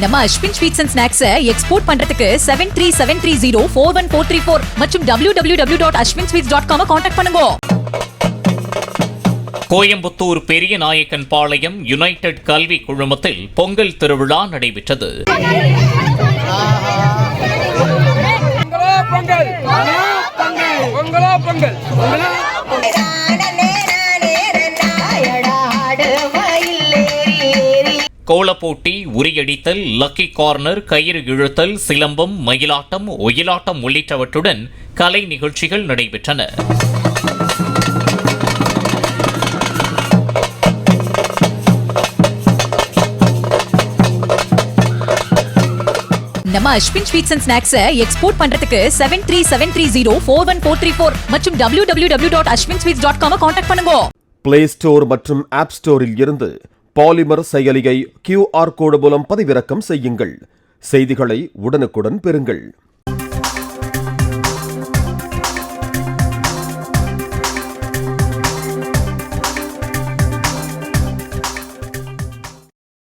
நம்ம Ashwin sweets and snacks export பண்றதுக்கு 7373041434 மற்றும் www.ashwinsweets.com கான்டாக்ட் பண்ணுங்க. கோயம்புத்தூர் பெரிய நாயக்கன் பாளையம் யுனைடெட் கல்வி குழுமத்தில் பொங்கல் திருவிழா நடைபெற்றது. கோலப்போட்டி, உரியடித்தல், லக்கி கார்னர், கயிறு இழுத்தல், சிலம்பம், மயிலாட்டம், ஒயிலாட்டம் உள்ளிட்டவற்றுடன் கலை நிகழ்ச்சிகள் நடைபெற்றன. நம்ம Ashwin sweets and snacks export பண்றதுக்கு 7373041434 மற்றும் www.ashwinsweets.com கான்டாக்ட் பண்ணுங்க. பிளே ஸ்டோர் மற்றும் ஆப் ஸ்டோரில் இருந்து பாலிமர் செயலியை QR கோடு மூலம் பதிவிறக்கம் செய்யுங்கள். செய்திகளை உடனுக்குடன் பெறுங்கள்.